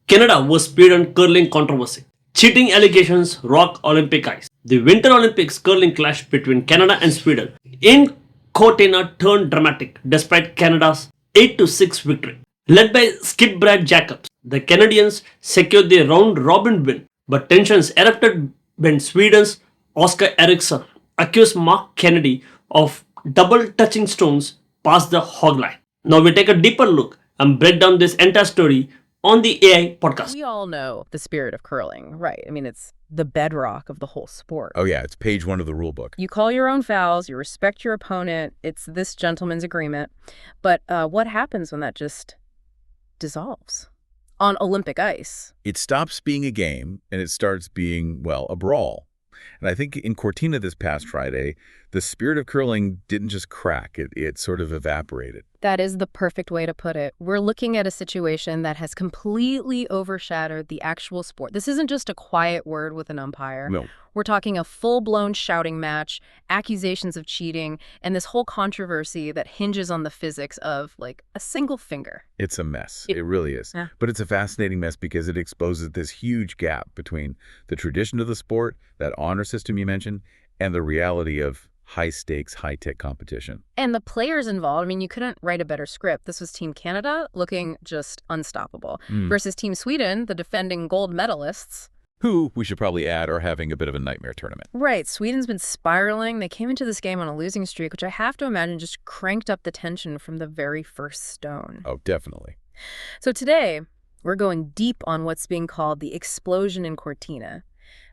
Canada vs Sweden curling controversy. Cheating allegations rock Olympic ice. The Winter Olympics curling clash between Canada and Sweden in Cortina turned dramatic despite Canada's 8-6 victory. Led by skip Brad Jacobs, the Canadians secured the round robin win, but tensions erupted when Sweden's Oscar Eriksson accused Mark Kennedy of double touching stones past the hog line. Now we take a deeper look and break down this entire story on the AI podcast. We all know the spirit of curling, right? I mean, it's the bedrock of the whole sport. Oh, yeah, it's page 1 of the rule book. You call your own fouls, you respect your opponent, it's this gentleman's agreement. But what happens when that just dissolves on Olympic ice? It stops being a game and it starts being, well, a brawl. And I think in Cortina this past Friday, the spirit of curling didn't just crack, it sort of evaporated. That is the perfect way to put it. We're looking at a situation that has completely overshadowed the actual sport. This isn't just a quiet word with an umpire. No. We're talking a full-blown shouting match, accusations of cheating, and this whole controversy that hinges on the physics of, like, a single finger. It's a mess. It really is. Yeah. But it's a fascinating mess because it exposes this huge gap between the tradition of the sport, that honor system you mentioned, and the reality of high-stakes, high-tech competition. And the players involved, I mean, you couldn't write a better script. This was Team Canada looking just unstoppable versus Team Sweden, the defending gold medalists. Who, we should probably add, are having a bit of a nightmare tournament. Right. Sweden's been spiraling. They came into this game on a losing streak, which I have to imagine just cranked up the tension from the very first stone. Oh, definitely. So today, we're going deep on what's being called the explosion in Cortina.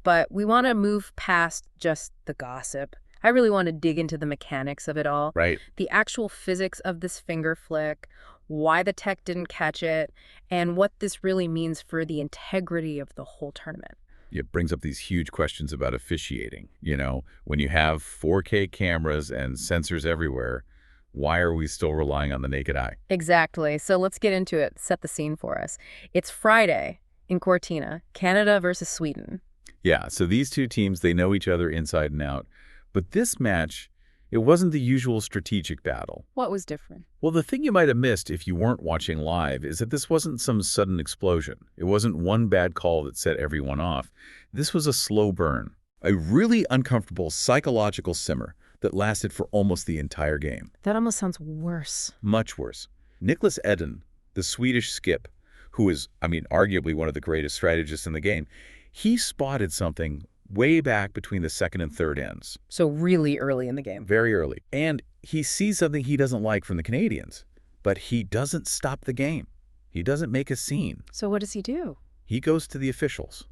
But we want to move past just the gossip. I really want to dig into the mechanics of it all. Right. The actual physics of this finger flick, why the tech didn't catch it, and what this really means for the integrity of the whole tournament. It brings up these huge questions about officiating. You know, when you have 4K cameras and sensors everywhere, why are we still relying on the naked eye? Exactly. So let's get into it. Set the scene for us. It's Friday in Cortina, Canada versus Sweden. Yeah, so these two teams, they know each other inside and out. But this match, it wasn't the usual strategic battle. What was different? Well, the thing you might have missed if you weren't watching live is that this wasn't some sudden explosion. It wasn't one bad call that set everyone off. This was a slow burn, a really uncomfortable psychological simmer that lasted for almost the entire game. That almost sounds worse. Much worse. Niklas Edin, the Swedish skip, who is, arguably one of the greatest strategists in the game, he spotted something way back between the second and third ends. So really early in the game. Very early. And he sees something he doesn't like from the Canadians, but he doesn't stop the game. He doesn't make a scene. So what does he do? He goes to the officials,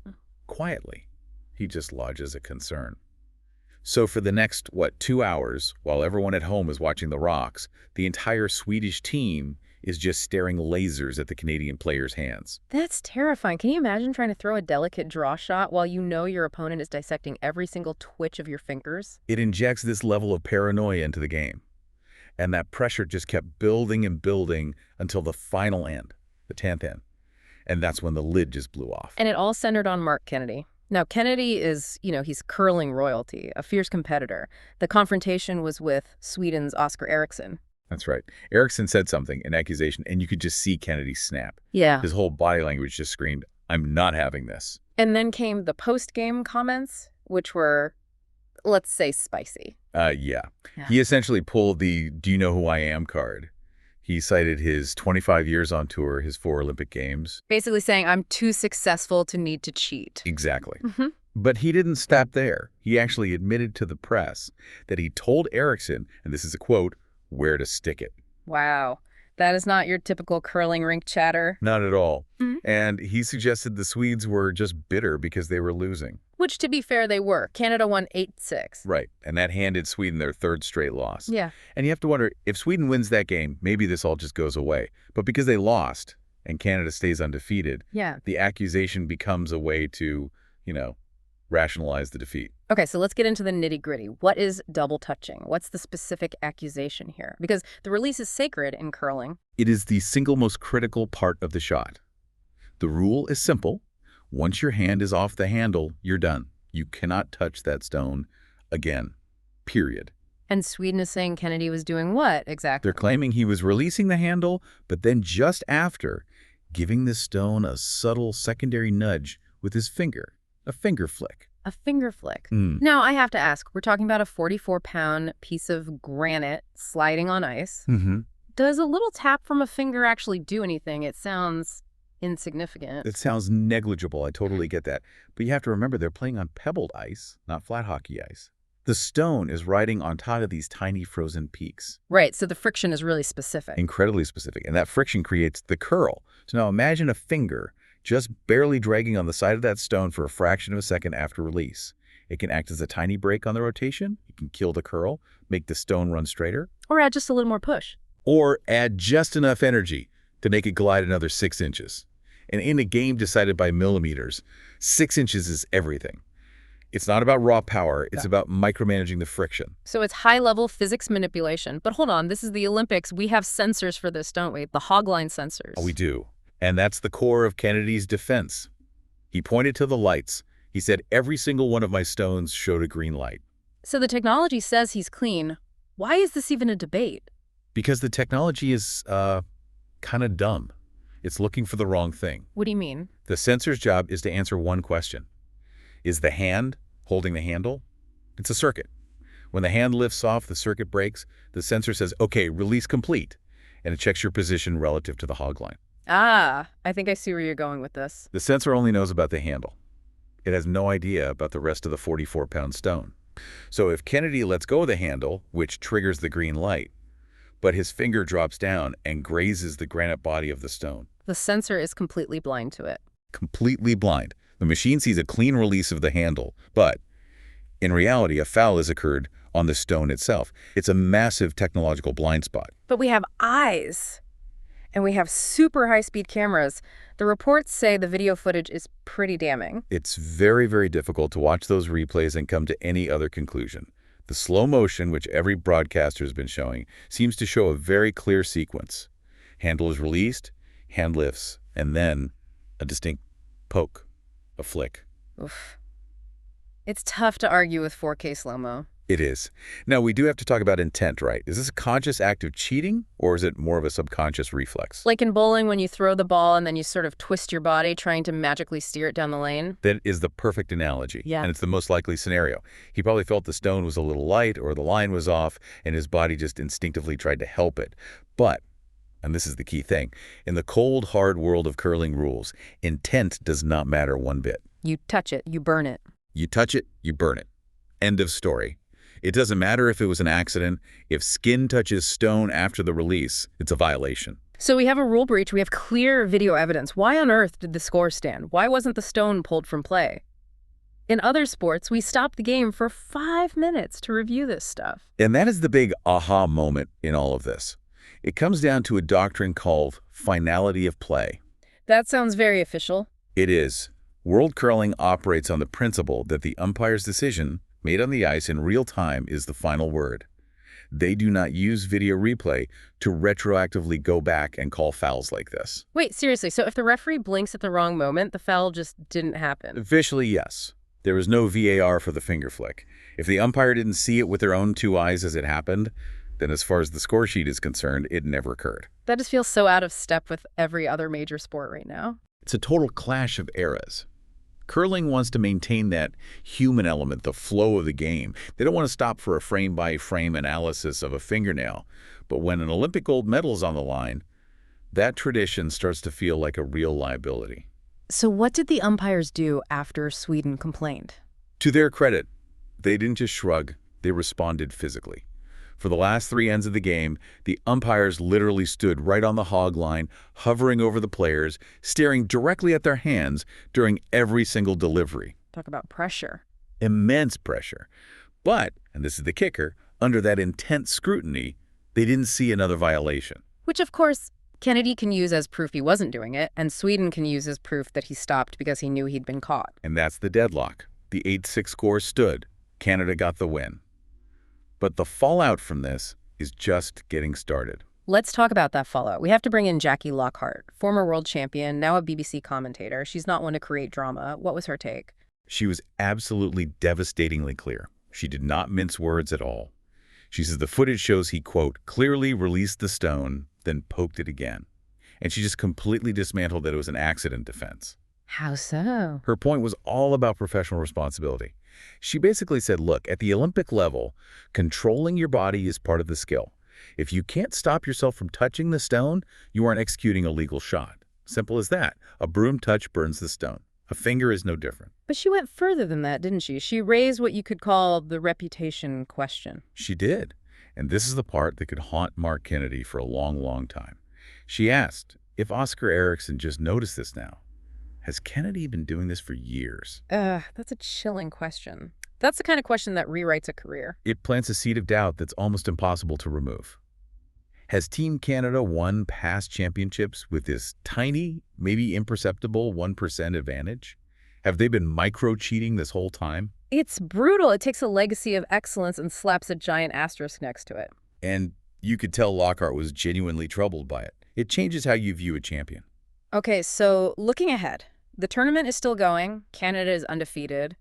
quietly. He just lodges a concern. So for the next, 2 hours, while everyone at home is watching the Rocks, the entire Swedish team is just staring lasers at the Canadian players' hands. That's terrifying. Can you imagine trying to throw a delicate draw shot while you know your opponent is dissecting every single twitch of your fingers? It injects this level of paranoia into the game. And that pressure just kept building and building until the final end, the 10th end. And that's when the lid just blew off. And it all centered on Mark Kennedy. Now, Kennedy is, he's curling royalty, a fierce competitor. The confrontation was with Sweden's Oscar Eriksson. That's right. Eriksson said something, an accusation, and you could just see Kennedy snap. Yeah. His whole body language just screamed, "I'm not having this." And then came the post-game comments, which were, let's say, spicy. Yeah. He essentially pulled the "do you know who I am" card. He cited his 25 years on tour, his 4 Olympic Games. Basically saying, I'm too successful to need to cheat. Exactly. But he didn't stop there. He actually admitted to the press that he told Eriksson, and this is a quote, where to stick it. Wow. That is not your typical curling rink chatter. Not at all. And he suggested the Swedes were just bitter because they were losing. Which, to be fair, they were. Canada won 8-6. Right. And that handed Sweden their 3rd straight loss. Yeah. And you have to wonder, if Sweden wins that game, maybe this all just goes away. But because they lost and Canada stays undefeated, the accusation becomes a way to, rationalize the defeat. Okay, so let's get into the nitty-gritty. What is double touching? What's the specific accusation here? Because the release is sacred in curling. It is the single most critical part of the shot. The rule is simple. Once your hand is off the handle, you're done. You cannot touch that stone again. Period. And Sweden is saying Kennedy was doing what exactly? They're claiming he was releasing the handle, but then just after, giving the stone a subtle secondary nudge with his finger, a finger flick. A finger flick. Mm. Now, I have to ask, we're talking about a 44-pound piece of granite sliding on ice. Mm-hmm. Does a little tap from a finger actually do anything? It sounds insignificant. It sounds negligible. I totally get that. But you have to remember they're playing on pebbled ice, not flat hockey ice. The stone is riding on top of these tiny frozen peaks. Right, so the friction is really specific. Incredibly specific. And that friction creates the curl. So now imagine a finger just barely dragging on the side of that stone for a fraction of a second after release. It can act as a tiny brake on the rotation. It can kill the curl, make the stone run straighter. Or add just a little more push. Or add just enough energy to make it glide another 6 inches. And in a game decided by millimeters, 6 inches is everything. It's not about raw power. It's about micromanaging the friction. So it's high-level physics manipulation. But hold on, this is the Olympics. We have sensors for this, don't we? The hogline sensors. Oh, we do. And that's the core of Kennedy's defense. He pointed to the lights. He said every single one of my stones showed a green light. So the technology says he's clean. Why is this even a debate? Because the technology is kind of dumb. It's looking for the wrong thing. What do you mean? The sensor's job is to answer one question. Is the hand holding the handle? It's a circuit. When the hand lifts off, the circuit breaks. The sensor says, okay, release complete. And it checks your position relative to the hog line. Ah, I think I see where you're going with this. The sensor only knows about the handle. It has no idea about the rest of the 44-pound stone. So if Kennedy lets go of the handle, which triggers the green light, but his finger drops down and grazes the granite body of the stone. The sensor is completely blind to it. Completely blind. The machine sees a clean release of the handle, but in reality, a foul has occurred on the stone itself. It's a massive technological blind spot. But we have eyes, and we have super high-speed cameras. The reports say the video footage is pretty damning. It's very, very difficult to watch those replays and come to any other conclusion. The slow motion, which every broadcaster has been showing, seems to show a very clear sequence. Handle is released, hand lifts, and then a distinct poke, a flick. Oof. It's tough to argue with 4K slow-mo. It is. Now, we do have to talk about intent, right? Is this a conscious act of cheating, or is it more of a subconscious reflex? Like in bowling when you throw the ball and then you sort of twist your body trying to magically steer it down the lane? That is the perfect analogy. Yeah. And it's the most likely scenario. He probably felt the stone was a little light or the line was off, and his body just instinctively tried to help it. But, and this is the key thing, in the cold, hard world of curling rules, intent does not matter one bit. You touch it, you burn it. You touch it, you burn it. End of story. It doesn't matter if it was an accident. If skin touches stone after the release, it's a violation. So we have a rule breach. We have clear video evidence. Why on earth did the score stand? Why wasn't the stone pulled from play? In other sports, we stopped the game for 5 minutes to review this stuff. And that is the big aha moment in all of this. It comes down to a doctrine called finality of play. That sounds very official. It is. World curling operates on the principle that the umpire's decision, made on the ice in real time, is the final word. They do not use video replay to retroactively go back and call fouls like this. Wait, seriously, so if the referee blinks at the wrong moment, the foul just didn't happen? Officially, yes. There is no VAR for the finger flick. If the umpire didn't see it with their own 2 eyes as it happened, then as far as the score sheet is concerned, it never occurred. That just feels so out of step with every other major sport right now. It's a total clash of eras. Curling wants to maintain that human element, the flow of the game. They don't want to stop for a frame-by-frame analysis of a fingernail. But when an Olympic gold medal is on the line, that tradition starts to feel like a real liability. So what did the umpires do after Sweden complained? To their credit, they didn't just shrug, they responded physically. For the last 3 ends of the game, the umpires literally stood right on the hog line, hovering over the players, staring directly at their hands during every single delivery. Talk about pressure. Immense pressure. But, and this is the kicker, under that intense scrutiny, they didn't see another violation. Which, of course, Kennedy can use as proof he wasn't doing it, and Sweden can use as proof that he stopped because he knew he'd been caught. And that's the deadlock. The 8-6 score stood. Canada got the win. But the fallout from this is just getting started. Let's talk about that fallout. We have to bring in Jackie Lockhart, former world champion, now a BBC commentator. She's not one to create drama. What was her take? She was absolutely devastatingly clear. She did not mince words at all. She says the footage shows he, quote, clearly released the stone, then poked it again. and she just completely dismantled that it was an accident defense. How so? Her point was all about professional responsibility. She basically said, look, at the Olympic level, controlling your body is part of the skill. If you can't stop yourself from touching the stone, you aren't executing a legal shot. Simple as that. A broom touch burns the stone. A finger is no different. But she went further than that, didn't she? She raised what you could call the reputation question. She did. And this is the part that could haunt Mark Kennedy for a long, long time. She asked, if Oscar Erickson just noticed this now, has Kennedy been doing this for years? That's a chilling question. That's the kind of question that rewrites a career. It plants a seed of doubt that's almost impossible to remove. Has Team Canada won past championships with this tiny, maybe imperceptible 1% advantage? Have they been micro-cheating this whole time? It's brutal. It takes a legacy of excellence and slaps a giant asterisk next to it. And you could tell Lockhart was genuinely troubled by it. It changes how you view a champion. Okay, so looking ahead, the tournament is still going. Canada is undefeated.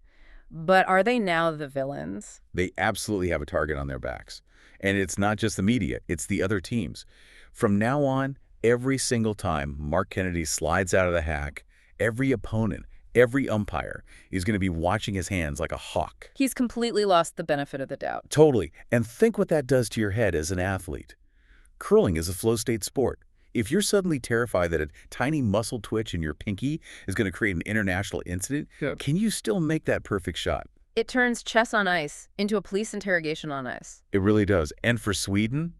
But are they now the villains? They absolutely have a target on their backs. And it's not just the media, it's the other teams. From now on, every single time Mark Kennedy slides out of the hack, every opponent, every umpire is going to be watching his hands like a hawk. He's completely lost the benefit of the doubt. Totally. And think what that does to your head as an athlete. Curling is a flow state sport. If you're suddenly terrified that a tiny muscle twitch in your pinky is going to create an international incident, can you still make that perfect shot? It turns chess on ice into a police interrogation on ice. It really does. And for Sweden,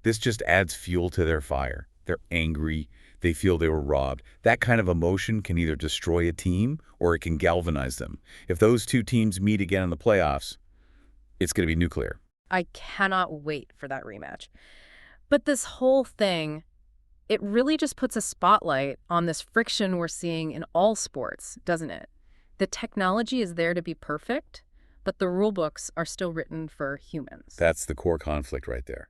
this just adds fuel to their fire. They're angry. They feel they were robbed. That kind of emotion can either destroy a team or it can galvanize them. If those two teams meet again in the playoffs, it's going to be nuclear. I cannot wait for that rematch. But this whole thing, it really just puts a spotlight on this friction we're seeing in all sports, doesn't it? The technology is there to be perfect, but the rule books are still written for humans. That's the core conflict right there.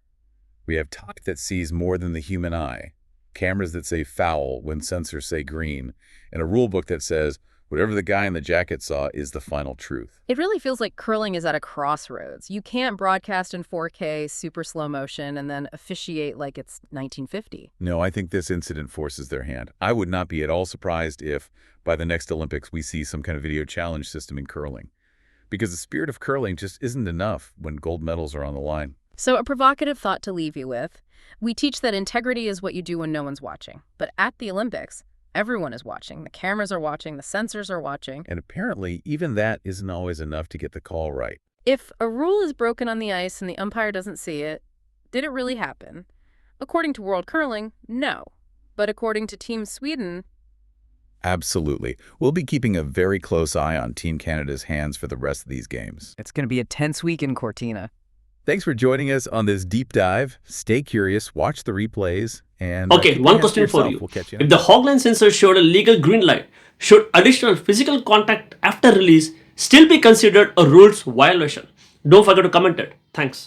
We have tech that sees more than the human eye, cameras that say foul when sensors say green, and a rule book that says whatever the guy in the jacket saw is the final truth. It really feels like curling is at a crossroads. You can't broadcast in 4K, super slow motion, and then officiate like it's 1950. No, I think this incident forces their hand. I would not be at all surprised if, by the next Olympics, we see some kind of video challenge system in curling. Because the spirit of curling just isn't enough when gold medals are on the line. So a provocative thought to leave you with. We teach that integrity is what you do when no one's watching. But at the Olympics, everyone is watching. The cameras are watching. The sensors are watching. And apparently, even that isn't always enough to get the call right. If a rule is broken on the ice and the umpire doesn't see it, did it really happen? According to World Curling, no. But according to Team Sweden... Absolutely. We'll be keeping a very close eye on Team Canada's hands for the rest of these games. It's going to be a tense week in Cortina. Thanks for joining us on this deep dive. Stay curious, watch the replays, and... Okay, keep one your hands to question for yourself. you. We'll catch you If the Hogline sensor showed a legal green light, should additional physical contact after release still be considered a rules violation? Don't forget to comment it. Thanks.